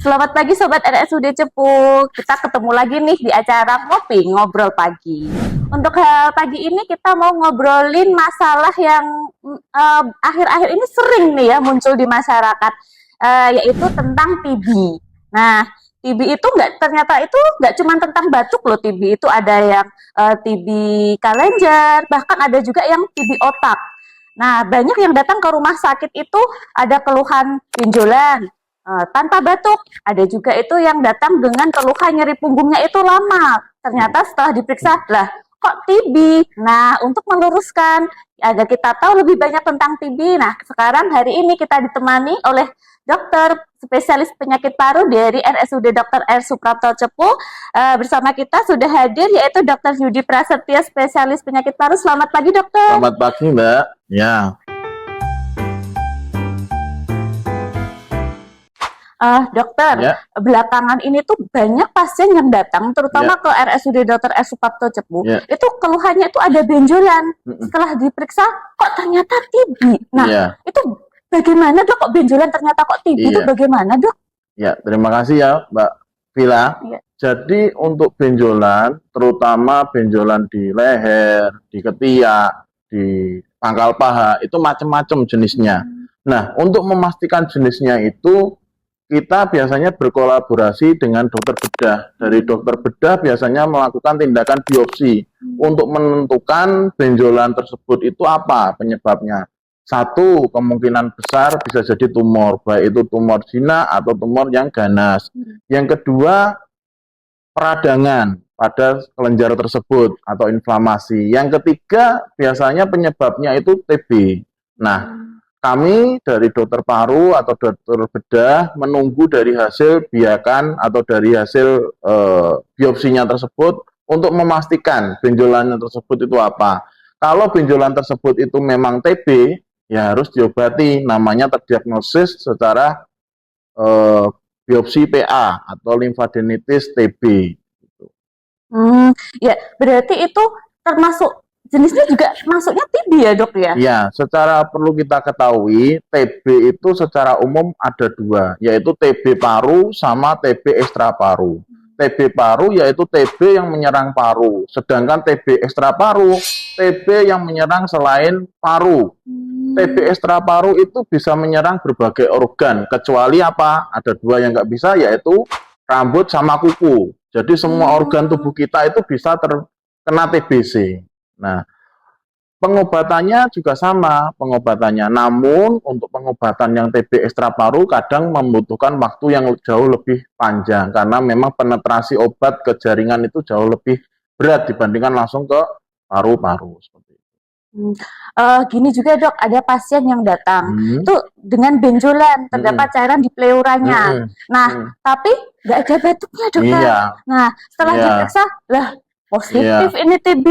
Selamat pagi Sobat RSUD Cepu. Kita ketemu lagi nih di acara Ngopi Ngobrol Pagi. Untuk pagi ini kita mau ngobrolin masalah yang akhir-akhir ini sering nih ya muncul di masyarakat, yaitu tentang TB. Nah, TB itu ternyata itu nggak cuma tentang batuk loh. TB itu ada yang TB kelenjar, bahkan ada juga yang TB otak. Nah, banyak yang datang ke rumah sakit itu ada keluhan benjolan, tanpa batuk. Ada juga itu yang datang dengan keluhan nyeri punggungnya itu lama. Ternyata setelah diperiksa, lah kok TB? Nah, untuk meluruskan agar kita tahu lebih banyak tentang TB, nah sekarang hari ini kita ditemani oleh dokter spesialis penyakit paru dari RSUD Dr. R. Suprapto Cepu. Bersama kita sudah hadir yaitu Dr. Yudi Prasetya, spesialis penyakit paru. Selamat pagi dokter. Selamat pagi Mbak. Ya. Dokter, Ya. belakangan ini tuh banyak pasien yang datang, terutama ke RSUD Dr. R. Suprapto Cepu. Itu keluhannya itu ada benjolan. Setelah diperiksa, kok ternyata TB. Nah, itu bagaimana dok? Kok benjolan ternyata kok TB itu bagaimana dok? Ya, terima kasih ya Mbak Vila. Jadi untuk benjolan, terutama benjolan di leher, di ketiak, di pangkal paha, itu macam-macam jenisnya. Nah, untuk memastikan jenisnya itu, kita biasanya berkolaborasi dengan dokter bedah. Dari dokter bedah biasanya melakukan tindakan biopsi untuk menentukan benjolan tersebut itu apa penyebabnya. Satu, kemungkinan besar bisa jadi tumor, baik itu tumor jinak atau tumor yang ganas. Yang kedua, peradangan pada kelenjar tersebut atau inflamasi. Yang ketiga, biasanya penyebabnya itu TB. Nah, kami dari dokter paru atau dokter bedah menunggu dari hasil biakan atau dari hasil biopsinya tersebut untuk memastikan benjolannya tersebut itu apa. Kalau benjolan tersebut itu memang TB, ya harus diobati, namanya terdiagnosis secara biopsi PA atau limfadenitis TB. Ya, berarti itu termasuk jenisnya juga masuknya TB ya dok ya? Ya, secara perlu kita ketahui, TB itu secara umum ada dua, yaitu TB paru sama TB ekstra paru. TB paru yaitu TB yang menyerang paru, sedangkan TB ekstra paru, TB yang menyerang selain paru. TB ekstra paru itu bisa menyerang berbagai organ, kecuali apa? Ada dua yang nggak bisa, yaitu rambut sama kuku. Jadi semua organ tubuh kita itu bisa terkena TBC. Nah, pengobatannya juga sama pengobatannya. Namun untuk pengobatan yang TB ekstra paru kadang membutuhkan waktu yang jauh lebih panjang karena memang penetrasi obat ke jaringan itu jauh lebih berat dibandingkan langsung ke paru-paru seperti itu. Gini juga dok, ada pasien yang datang itu dengan benjolan, terdapat cairan di pleuranya. Nah, tapi nggak ada batuknya dok. Nah, setelah diperiksa, lah positif ini TB.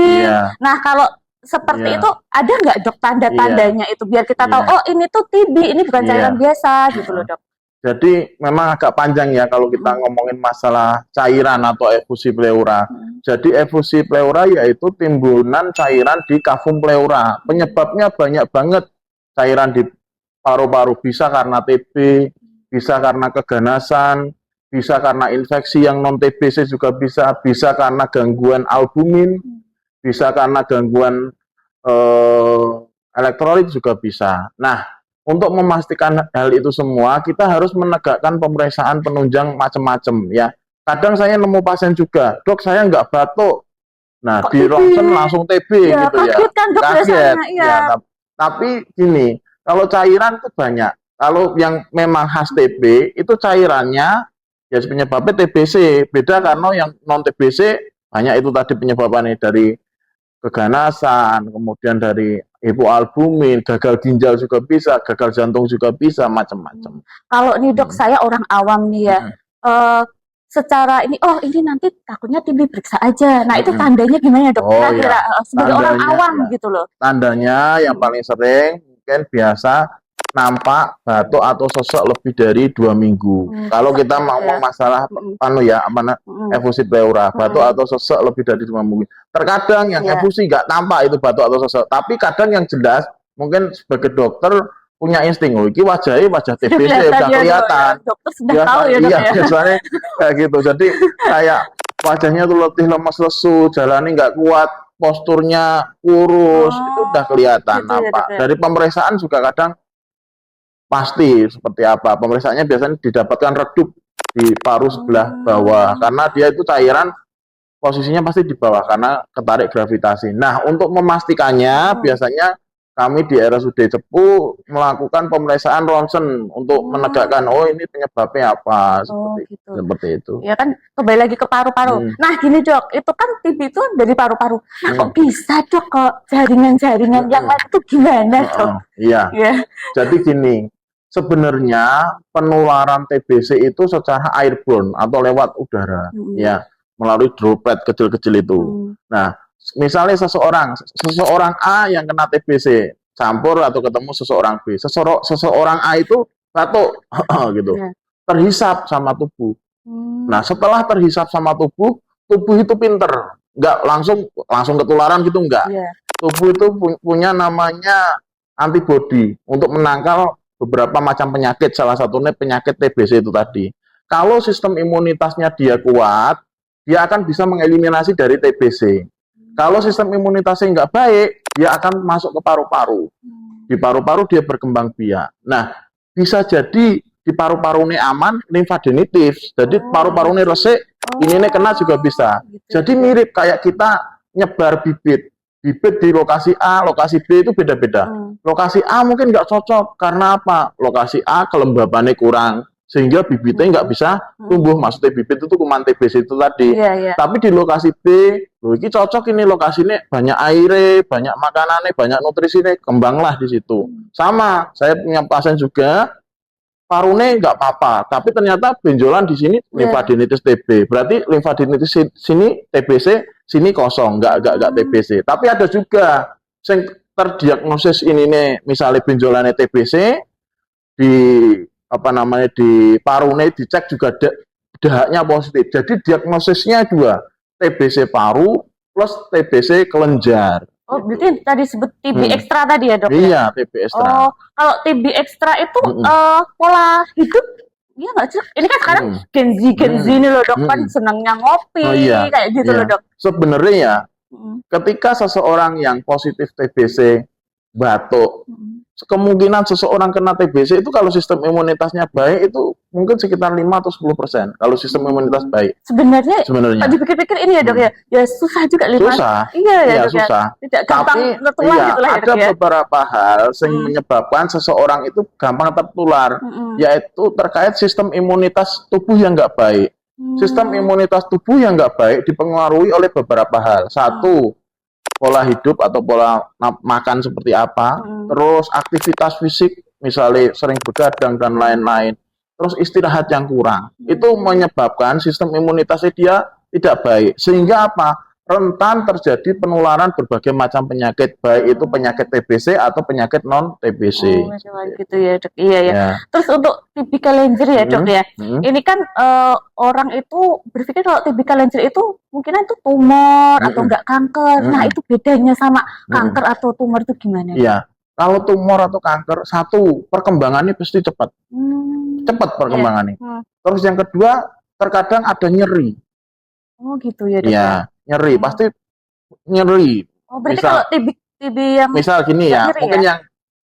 Nah, kalau seperti itu ada nggak dok tanda-tandanya itu biar kita tahu oh ini tuh TB, ini bukan cairan biasa gitu loh dok. Jadi memang agak panjang ya kalau kita ngomongin masalah cairan atau efusi pleura. Jadi efusi pleura yaitu timbunan cairan di kavum pleura. Penyebabnya banyak banget. Cairan di paru-paru bisa karena TB, bisa karena keganasan, bisa karena infeksi yang non TBC juga bisa karena gangguan albumin, bisa karena gangguan elektrolit juga bisa. Nah, untuk memastikan hal itu semua, kita harus menegakkan pemeriksaan penunjang macam-macam ya. Kadang saya nemu pasien juga, dok saya nggak batuk. Nah, di ronsen langsung TB ya, gitu ya. Kan, dok, kaget. Ya, tapi gini, kalau cairan itu banyak. Kalau yang memang khas TB, itu cairannya ya penyebabnya TBC. Beda karena yang non TBC banyak itu tadi penyebabnya dari keganasan, kemudian dari hipoalbumin, gagal ginjal juga bisa, gagal jantung juga bisa, macam-macam. Kalau nih dok, saya orang awam nih ya, secara ini, oh ini nanti takutnya TB periksa aja. Nah itu tandanya gimana dok? Kira-kira sebagai orang awam gitu loh. Tandanya yang paling sering mungkin biasa nampak batuk atau sesek lebih dari 2 minggu. Kalau kita ngomong masalah efusi pleura, batuk atau sesek lebih dari 2 minggu. Terkadang yang efusi nggak tampak itu batuk atau sesek, tapi kadang yang jelas mungkin sebagai dokter punya insting, oh iki wajah TBC kelihatan udah ya, kelihatan. dokter sudah tahu ya, Dok, Iya, ya. biasanya kayak gitu. Jadi kayak wajahnya tuh letih, lemas, lesu, jalannya nggak kuat, posturnya kurus, itu udah kelihatan gitu ya, nampak. Dok, ya. Dari pemeriksaan juga kadang pasti seperti apa. Pemeriksaannya biasanya didapatkan redup di paru sebelah bawah karena dia itu cairan posisinya pasti di bawah karena ketarik gravitasi. Nah, untuk memastikannya biasanya kami di RSUD Cepu melakukan pemeriksaan ronsen untuk menegakkan oh ini penyebabnya apa gitu. seperti itu. Ya kan kembali lagi ke paru-paru. Nah gini Dok, itu kan TB itu dari paru-paru. Nah kok bisa Dok kok jaringan-jaringan yang lain itu gimana Dok? Iya. Jadi gini, sebenarnya penularan TBC itu secara airborne atau lewat udara, ya melalui droplet kecil-kecil itu. Nah, misalnya seseorang A yang kena TBC campur atau ketemu seseorang B, seseorang A itu batuk gitu, terhisap sama tubuh. Nah, setelah terhisap sama tubuh itu pinter, nggak langsung ketularan gitu nggak. Tubuh itu punya namanya antibodi untuk menangkal beberapa macam penyakit, salah satunya penyakit TBC itu tadi. Kalau sistem imunitasnya dia kuat, dia akan bisa mengeliminasi dari TBC. Kalau sistem imunitasnya nggak baik, dia akan masuk ke paru-paru. Di paru-paru dia berkembang biak. Nah, bisa jadi di paru-paru ini aman, limfadenitif. Jadi paru-paru ini resik, ini kena juga bisa. Jadi mirip kayak kita nyebar bibit di lokasi A, lokasi B itu beda-beda. Lokasi A mungkin nggak cocok, karena apa? Lokasi A kelembabannya kurang, sehingga bibitnya nggak bisa tumbuh. Maksudnya bibit itu kuman TBC itu tadi. Tapi di lokasi B, loh ini cocok, ini lokasi ini banyak airnya, banyak makanannya, banyak nutrisinya, kembanglah di situ. Sama, saya punya pasien juga, parune nggak apa-apa, tapi ternyata benjolan di sini limfadenitis TB. Berarti limfadenitis sini TBC, sini kosong, nggak TBC. Tapi ada juga yang terdiagnosis ini nih, misalnya benjolannya TBC di di parune dicek juga dahaknya positif. Jadi diagnosisnya dua, TBC paru plus TBC kelenjar. Oh, berarti tadi sebut TB ekstra tadi ya Dok? Iya, TB ekstra. Oh, kalau TB ekstra itu pola hidup, iya nggak sih? Ini kan sekarang Gen Z ini loh Dok, kan senangnya ngopi, kayak gitu loh Dok. Sebenarnya ya, ketika seseorang yang positif TBC batuk, kemungkinan seseorang kena TBC itu kalau sistem imunitasnya baik itu mungkin sekitar 5 atau 10% kalau sistem imunitas baik. Sebenarnya kalau dipikir-pikir ini ya Dok ya susah juga susah. Iya ya Dok susah. Ya. Tidak gampang tertular gitu lah ya Dok ada ya. beberapa hal yang menyebabkan seseorang itu gampang tertular, yaitu terkait sistem imunitas tubuh yang nggak baik. Sistem imunitas tubuh yang nggak baik dipengaruhi oleh beberapa hal. Satu, pola hidup atau pola makan seperti apa, terus aktivitas fisik, misalnya sering begadang dan lain-lain, terus istirahat yang kurang, itu menyebabkan sistem imunitasnya dia tidak baik, sehingga apa? Rentan terjadi penularan berbagai macam penyakit, baik itu penyakit TBC atau penyakit non TBC. Gitu ya Dok. Iya ya. Terus untuk TB kelenjar ya Dok ya. Ini kan orang itu berpikir kalau TB kelenjar itu mungkin itu tumor atau enggak kanker. Nah, itu bedanya sama kanker atau tumor itu gimana? Iya. Kalau tumor atau kanker, satu, perkembangannya pasti cepat. Cepat perkembangannya. Terus yang kedua, terkadang ada nyeri. Oh gitu ya Dok. Iya, nyeri, pasti nyeri. Oh, berarti kalau TB yang misal gini ya,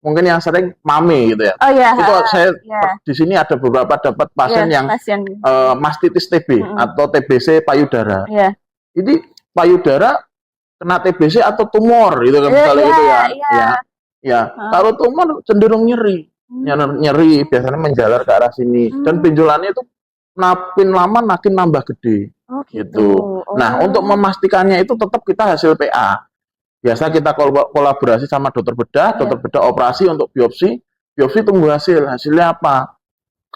mungkin yang sering mame gitu ya. Oh iya. Itu saya di sini ada beberapa dapat pasien yang mastitis TB atau TBC payudara. Jadi payudara kena TBC atau tumor gitu kan misalnya gitu ya. Kalau tumor cenderung nyeri. Nyeri biasanya menjalar ke arah sini dan benjolannya itu makin lama makin nambah gede. Oh, gitu. Nah, untuk memastikannya itu tetap kita hasil PA. Biasa kita kolaborasi sama dokter bedah operasi untuk biopsi tunggu hasilnya apa?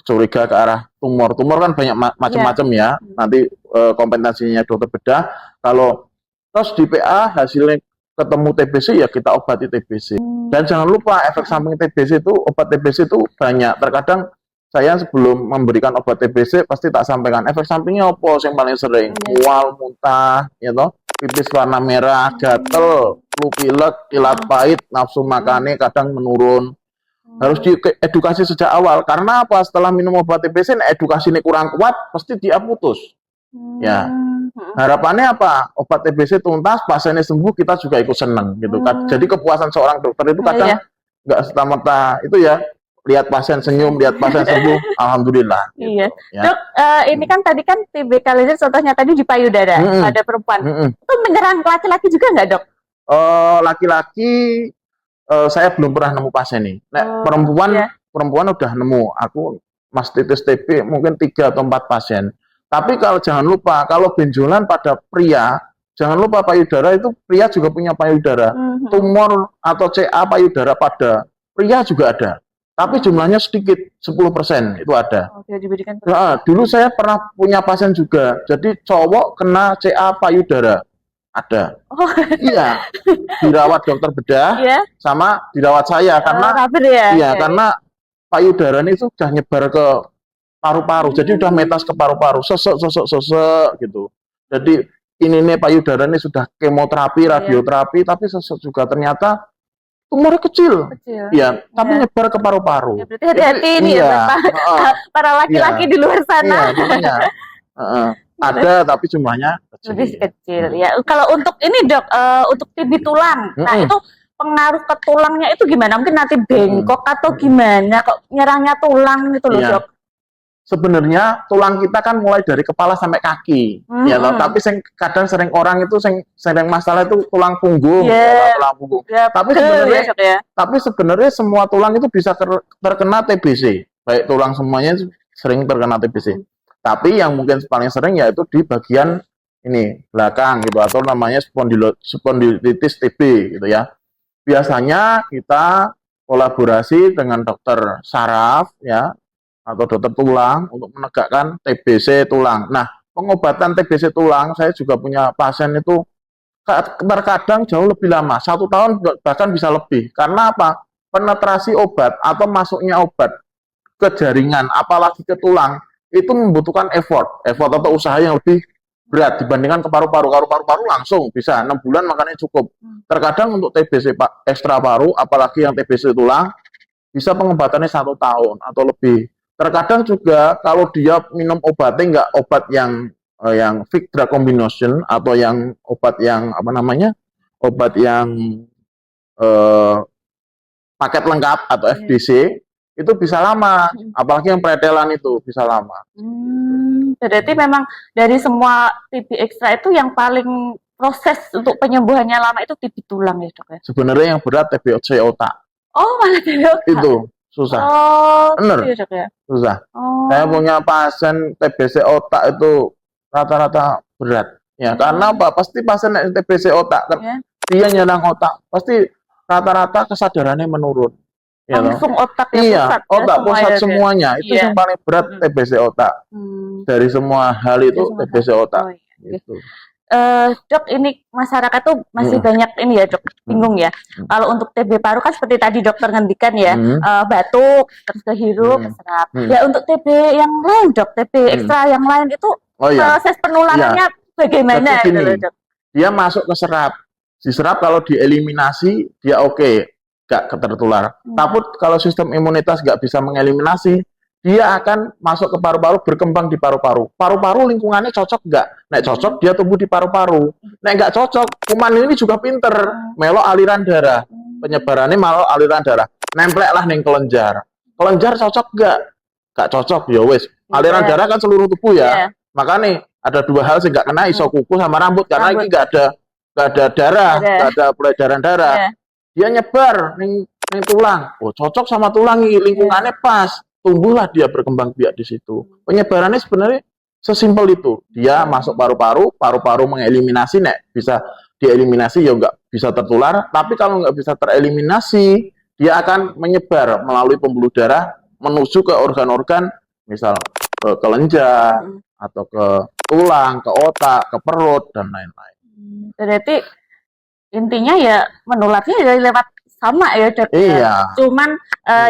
Curiga ke arah tumor kan banyak macam-macam ya. Nanti kompetensinya dokter bedah. Kalau terus di PA hasilnya ketemu TBC ya kita obati TBC. Dan jangan lupa efek samping TBC itu, obat TBC itu banyak. Terkadang saya sebelum memberikan obat TBC pasti tak sampaikan efek sampingnya apa yang paling sering, mual, muntah, ya toh, pipis warna merah, gatel, flu pilek, kilat pahit, nafsu makannya kadang menurun. Harus diedukasi sejak awal. Karena apa? Setelah minum obat TBC, edukasi ini kurang kuat, pasti dia putus. Ya, harapannya apa? Obat TBC tuntas, pasiennya sembuh, kita juga ikut seneng gitu. Jadi kepuasan seorang dokter itu kadang nggak serta-merta itu ya. Lihat pasien senyum, lihat pasien sembuh, alhamdulillah. Gitu. Iya. Ya. Dok, ini kan tadi kan TB kalian contohnya tadi di payudara pada perempuan. Itu menyerang laki-laki juga nggak, Dok? Laki-laki saya belum pernah nemu pasien nih. Nah, perempuan udah nemu. Aku mastitis TB mungkin 3 atau 4 pasien. Tapi kalau jangan lupa, kalau benjolan pada pria, jangan lupa payudara itu pria juga punya payudara. Tumor atau CA payudara pada pria juga ada. Tapi jumlahnya sedikit, 10% itu ada. Nah, dulu saya pernah punya pasien juga. Jadi cowok kena CA payudara. Ada. Iya. Dirawat dokter bedah sama dirawat saya karena karena payudara ini sudah nyebar ke paru-paru. Jadi udah metas ke paru-paru, sesek gitu. Jadi ini payudara ini sudah kemoterapi, radioterapi, tapi sesek juga ternyata tumornya kecil. Iya, tapi nyebar ke paru-paru. Ya, berarti hati-hati ini ya, para laki-laki di luar sana. Ada, tapi jumlahnya kecil. Lebih kecil, ya. Kalau untuk ini, Dok, untuk TB tulang, nah itu pengaruh ke tulangnya itu gimana? Mungkin nanti bengkok atau gimana? Kok nyerangnya tulang gitu loh, Dok? Sebenarnya tulang kita kan mulai dari kepala sampai kaki, ya loh. Tapi kadang sering orang itu sering masalah itu tulang punggung, tulang punggung. Tapi sebenarnya semua tulang itu bisa terkena TBC, baik tulang semuanya sering terkena TBC. Tapi yang mungkin paling sering yaitu di bagian ini belakang gitu atau namanya spondilitis TB gitu ya. Biasanya kita kolaborasi dengan dokter saraf ya atau dokter tulang untuk menegakkan TBC tulang. Nah, pengobatan TBC tulang saya juga punya pasien itu terkadang jauh lebih lama, 1 tahun bahkan bisa lebih. Karena apa? Penetrasi obat atau masuknya obat ke jaringan, apalagi ke tulang, itu membutuhkan effort atau usaha yang lebih berat dibandingkan ke paru-paru. Paru-paru langsung bisa 6 bulan makanya cukup. Terkadang untuk TBC ekstra paru, apalagi yang TBC tulang, bisa pengobatannya 1 tahun atau lebih. Terkadang juga kalau dia minum obatnya nggak obat yang fixed drug combination atau yang obat yang obat yang paket lengkap atau FDC itu bisa lama, apalagi yang pretelan itu bisa lama. Berarti memang dari semua TB ekstra itu yang paling proses untuk penyembuhannya lama itu TB tulang ya, Dok ya? Sebenarnya yang berat TBC otak. Oh, malah TB otak. Itu susah. Bener. Iya, Dok ya? Susah. Saya punya pasien TBC otak itu rata-rata berat. Ya, karena apa? Pasti pasien TBC otak dia nyerang otak, pasti rata-rata kesadarannya menurun. Ya, langsung otak pusat. Otak pusat semuanya. Itu yang paling berat TBC otak. Dari semua hal itu TBC otak. Gitu. Dok, ini masyarakat tuh masih banyak ini ya, Dok, bingung ya. Kalau untuk TB paru kan seperti tadi dokter ngendikan ya, batuk, terus kehirup, keserap. Ya untuk TB yang lain, Dok, TB ekstra yang lain itu proses penularannya bagaimana gitu, Dok? Dia masuk ke serap. Diserap kalau dieliminasi dia oke, nggak tertular. Tapi kalau sistem imunitas nggak bisa mengeliminasi, dia akan masuk ke paru-paru, berkembang di paru-paru. Paru-paru lingkungannya cocok nggak? Nek cocok, dia tumbuh di paru-paru. Nek nggak cocok, kuman ini juga pinter. Melok aliran darah. Penyebarannya malah aliran darah. Nempleklah ning kelenjar. Kelenjar cocok nggak? Nggak cocok, ya wes. Aliran darah kan seluruh tubuh ya. Makanya ada 2 hal sih nggak kena, iso kuku sama rambut. Karena ini nggak ada darah, nggak ada peredaran darah. Dia nyebar ning tulang. Oh, cocok sama tulang, lingkungannya pas. Tumbuhlah dia berkembang biak di situ. Penyebarannya sebenarnya sesimpel itu. Dia masuk paru-paru, paru-paru mengeliminasi, bisa dieliminasi ya nggak bisa tertular. Tapi kalau nggak bisa tereliminasi, dia akan menyebar melalui pembuluh darah menuju ke organ-organ, misal ke kelenjar atau ke tulang, ke otak, ke perut dan lain-lain. Berarti intinya ya menularnya dari lewat sama ya, Dok. Iya. Cuman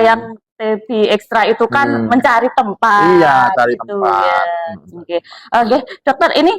yang TB ekstra itu kan mencari tempat. Iya, cari gitu, tempat. Ya. Oke, dokter, ini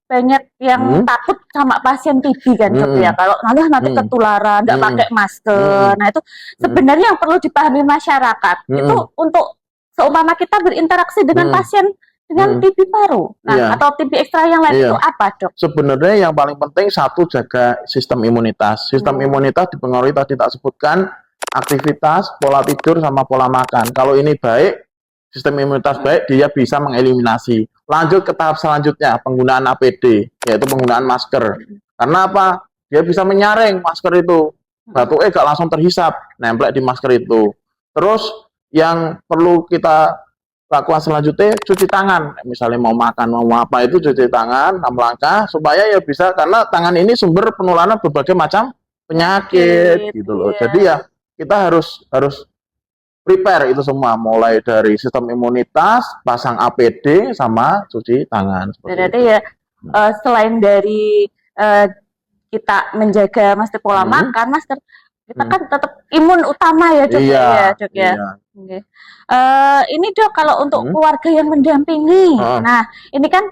banyak yang takut sama pasien TB kan dok ya, kalau nanti ketularan, nggak pakai masker. Nah itu sebenarnya yang perlu dipahami masyarakat itu untuk seumpama kita berinteraksi dengan pasien dengan TB paru, atau TB ekstra yang lain itu apa dok? Sebenarnya yang paling penting satu, jaga sistem imunitas. Sistem imunitas dipengaruhi tadi tak sebutkan aktivitas, pola tidur, sama pola makan. Kalau ini baik, sistem imunitas baik, dia bisa mengeliminasi. Lanjut ke tahap selanjutnya, penggunaan APD, yaitu penggunaan masker. Karena apa? Dia bisa menyaring masker itu. Batuknya gak langsung terhisap, nempel di masker itu. Terus yang perlu kita lakukan selanjutnya, cuci tangan. Misalnya mau makan, mau apa itu cuci tangan, 6 langkah, supaya ya bisa, karena tangan ini sumber penularan berbagai macam penyakit, gitu loh. Jadi ya kita harus prepare itu semua, mulai dari sistem imunitas, pasang APD, sama cuci tangan. Berarti ya selain dari kita menjaga pola makan, masker, kita kan tetap imun utama ya dok ya dok ya. Okay. Ini dok, kalau untuk keluarga yang mendampingi, nah ini kan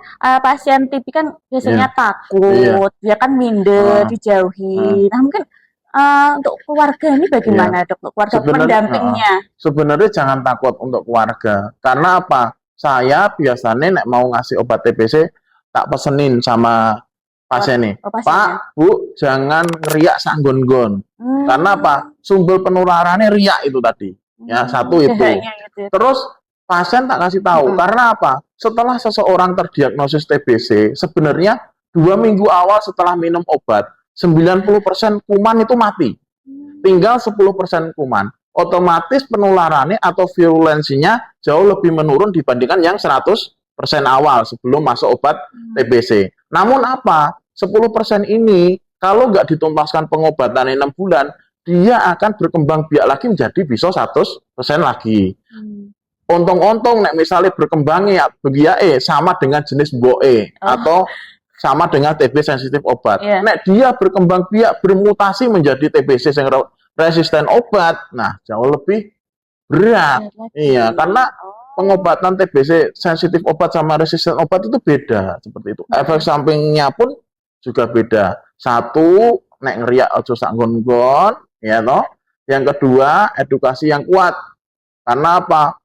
pasien TB kan biasanya takut, dia kan minder, dijauhi. Nah mungkin untuk keluarga ini bagaimana dok, untuk keluarga pendampingnya? Sebenarnya jangan takut untuk keluarga, karena apa? Saya biasanya nek mau ngasih obat TBC tak pesenin sama pasien nih, Pak, Bu, jangan ngeriak sanggon-gon. Karena apa? Sumber penularannya riak itu tadi. Ya, satu itu. Gitu. Terus pasien tak kasih tahu, karena apa? Setelah seseorang terdiagnosis TBC, sebenarnya 2 minggu awal setelah minum obat, 90% kuman itu mati. Tinggal 10% kuman. Otomatis penularannya atau virulensinya jauh lebih menurun dibandingkan yang 100% awal sebelum masuk obat TBC. Namun apa? 10% ini kalau nggak dituntaskan pengobatan 6 bulan, dia akan berkembang biak lagi menjadi bisa 100% lagi. Untung-untung nek misalnya berkembangnya biake sama dengan jenis mboke atau sama dengan TB sensitif obat. Nek dia berkembang biak bermutasi menjadi TBC yang resisten obat, nah jauh lebih berat. Iya, karena pengobatan TBC sensitif obat sama resisten obat itu beda, seperti itu. Efek sampingnya pun juga beda. Satu, nek ngeriak ojo sanggon-gon, ya toh. Yang kedua, edukasi yang kuat. Karena apa?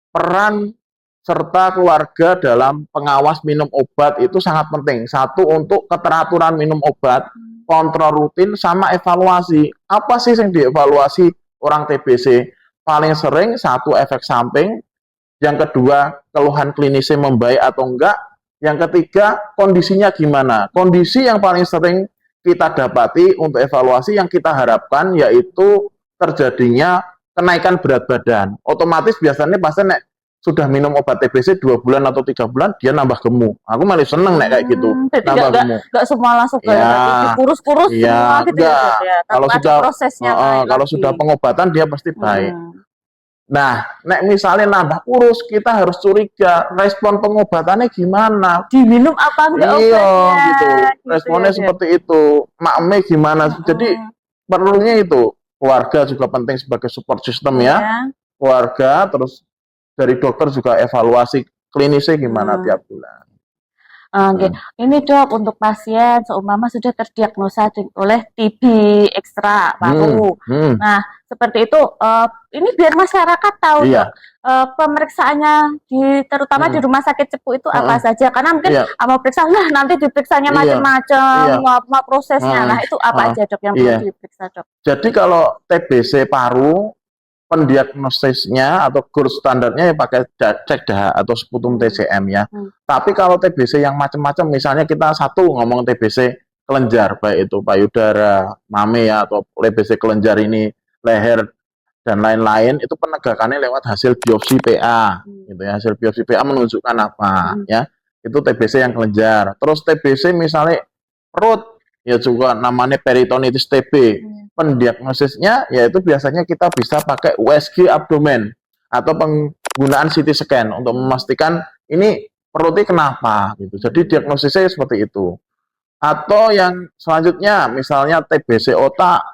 Peran serta keluarga dalam pengawas minum obat itu sangat penting. Satu, untuk keteraturan minum obat, kontrol rutin, sama evaluasi. Apa sih yang dievaluasi orang TBC? Paling sering satu, efek samping. Yang kedua, keluhan klinisnya membaik atau enggak. Yang ketiga, kondisinya gimana? Kondisi yang paling sering kita dapati untuk evaluasi yang kita harapkan yaitu terjadinya kenaikan berat badan. Otomatis biasanya pasien sudah minum obat TBC 2 bulan atau 3 bulan, dia nambah gemuk. Aku malah seneng kayak gitu. Nambah gemuk. Gak semua langsung kayak kurus-kurus semua gitu ya. Kalau sudah prosesnya kalau sudah pengobatan dia pasti baik. Nah, nek misalnya nambah kurus, kita harus curiga respon pengobatannya gimana. Diminum apa enggak obatnya? Iya, gitu. Responnya seperti itu. Makme gimana? Jadi perlunya itu keluarga juga penting sebagai support system ya. Keluarga, terus dari dokter juga evaluasi klinisnya gimana tiap bulan. Ini dok, untuk pasien seumpama sudah terdiagnosa oleh TB ekstra paru. Nah, seperti itu, ini biar masyarakat tahu dok, pemeriksaannya terutama di rumah sakit Cepu itu apa saja? Karena mungkin mau periksa, nanti diperiksanya macam-macam, apa prosesnya. Nah, itu apa aja dok yang perlu diperiksa dok? Jadi kalau TBC paru, pendiagnosisnya atau kurs standarnya ya pakai cek dahak atau sputum TCM ya. Tapi kalau TBC yang macam-macam, misalnya kita satu ngomong TBC kelenjar, baik itu payudara, mame ya, atau TBC kelenjar ini leher dan lain-lain, itu penegakannya lewat hasil biopsi PA, gitu ya. Hasil biopsi PA menunjukkan apa ya? Itu TBC yang kelenjar. Terus TBC misalnya perut, ya juga namanya peritonitis TB. Pendiagnosisnya yaitu biasanya kita bisa pakai USG abdomen atau penggunaan CT scan untuk memastikan ini perutnya kenapa gitu. Jadi diagnosisnya seperti itu. Atau yang selanjutnya misalnya TBC otak,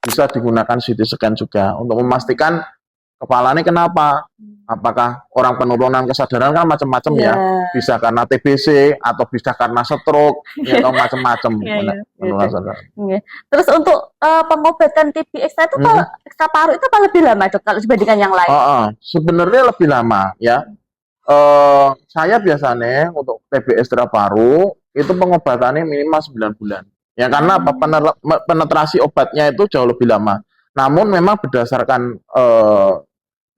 bisa digunakan CT scan juga untuk memastikan kepalanya kenapa? Apakah orang penurunan kesadaran kan macam-macam ya, bisa karena TBC atau bisa karena stroke ya, atau macam-macam penurunan kesadaran. Terus untuk pengobatan TB ekstra itu ekstra paru itu apa lebih lama Dok kalau dibandingkan yang lain? Sebenarnya lebih lama ya. Saya biasanya untuk TB ekstra paru itu pengobatannya minimal 9 bulan. Ya karena apa? Penetrasi obatnya itu jauh lebih lama. Namun memang berdasarkan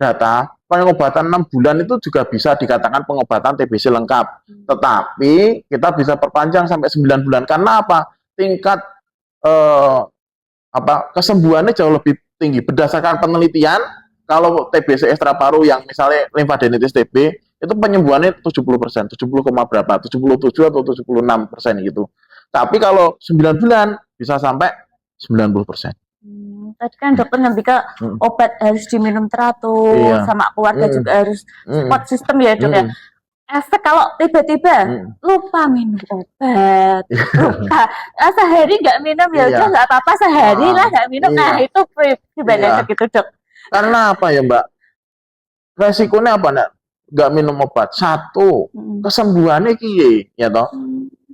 data, pengobatan 6 bulan itu juga bisa dikatakan pengobatan TBC lengkap. Tetapi kita bisa perpanjang sampai 9 bulan. Karena apa? Tingkat kesembuhannya jauh lebih tinggi. Berdasarkan penelitian, kalau TBC ekstra paru yang misalnya limfadenitis TB, itu penyembuhannya 70%, 70, berapa? 77 atau 76% gitu. Tapi kalau 9 bulan bisa sampai 90%. Tadi kan dokter lebih ke obat harus diminum teratur, sama keluarga juga harus support system ya Dok ya. Efek kalau tiba-tiba lupa minum obat, lupa sehari nggak minum ya udah nggak apa-apa, sehari lah nggak minum. Nah itu gimana gitu Dok? Karena apa ya Mbak? Resikonya apa nggak minum obat? Satu, kesembuhannya kiye ya toh.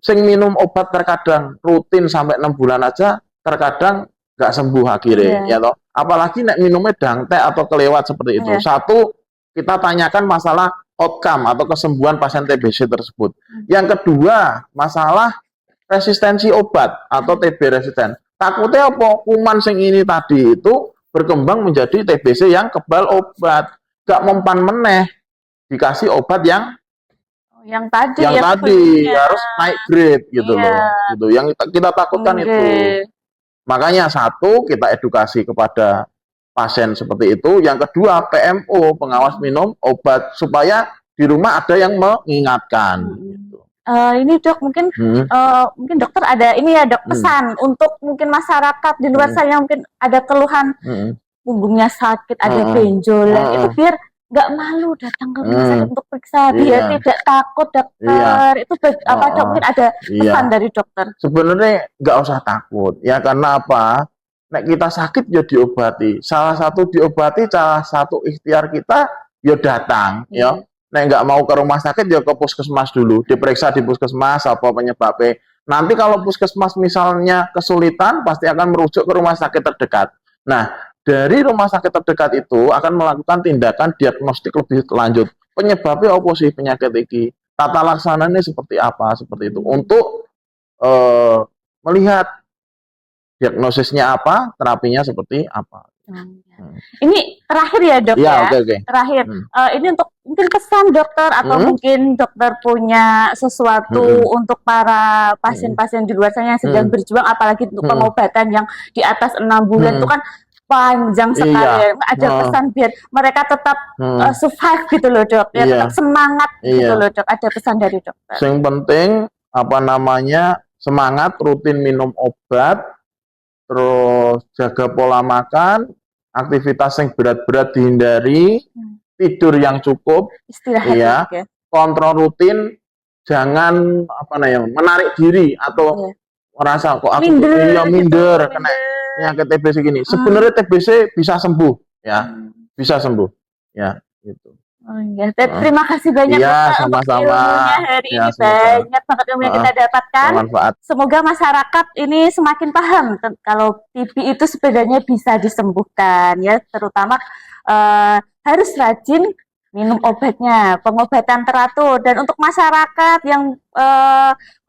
Sing minum obat terkadang rutin sampai 6 bulan aja, terkadang nggak sembuh akhirnya ya toh. Apalagi nek minumnya dangtek atau kelewat seperti itu. Satu, kita tanyakan masalah outcome atau kesembuhan pasien TBC tersebut. Yang kedua, masalah resistensi obat atau TB resisten. Takutnya apa? Kuman sing ini tadi itu berkembang menjadi TBC yang kebal obat. Gak mempan meneh dikasih obat yang tadi harus naik grade gitu loh. Gitu. Yang kita takutkan itu. Makanya satu, kita edukasi kepada pasien seperti itu. Yang kedua, PMO, pengawas minum obat, supaya di rumah ada yang mengingatkan. Gitu. Ini Dok, mungkin dokter ada ini ya Dok, pesan untuk mungkin masyarakat di luar sana yang mungkin ada keluhan punggungnya sakit, ada benjolan, itu biar nggak malu datang ke rumah sakit untuk periksa, biar tidak takut dokter. Itu apa Dok, mungkin ada pesan dari dokter? Sebenarnya nggak usah takut ya, karena apa? Nek kita sakit ya diobati. Salah satu diobati, salah satu ikhtiar kita ya datang ya. Nek nggak mau ke rumah sakit ya ke puskesmas dulu, diperiksa di puskesmas apa penyebabnya. Nanti kalau puskesmas misalnya kesulitan, pasti akan merujuk ke rumah sakit terdekat. Nah, dari rumah sakit terdekat itu akan melakukan tindakan diagnostik lebih lanjut. Penyebabnya apa sih penyakit ini? Tata laksananya seperti apa? Seperti itu. Untuk melihat diagnosisnya apa, terapinya seperti apa. Ini terakhir ya Dok ya? Okay. Terakhir. Ini untuk mungkin pesan dokter atau mungkin dokter punya sesuatu untuk para pasien-pasien di luar sana yang sedang berjuang, apalagi untuk pengobatan yang di atas 6 bulan itu kan panjang sekali. Ada pesan biar mereka tetap survive gitu loh Dok, ya tetap semangat gitu loh Dok. Ada pesan dari dokter. Yang penting semangat, rutin minum obat, terus jaga pola makan, aktivitas yang berat-berat dihindari, tidur yang cukup, istirahat ya. Kontrol rutin, jangan menarik diri atau merasa kok aku minder kena penyakit TBC gini. Sebenarnya TBC bisa sembuh ya, bisa sembuh ya gitu. Terima kasih banyak Dokter sama-sama. Untuk ilmunya hari ini. Banyak banget ilmu yang kita dapatkan. Semoga masyarakat ini semakin paham kalau TB itu sebenarnya bisa disembuhkan ya, terutama harus rajin minum obatnya, pengobatan teratur. Dan untuk masyarakat yang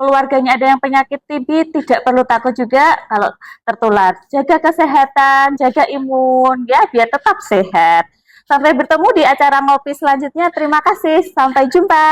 keluarganya ada yang penyakit TB, tidak perlu takut juga kalau tertular. Jaga kesehatan, jaga imun ya, biar tetap sehat. Sampai bertemu di acara ngopi selanjutnya. Terima kasih. Sampai jumpa.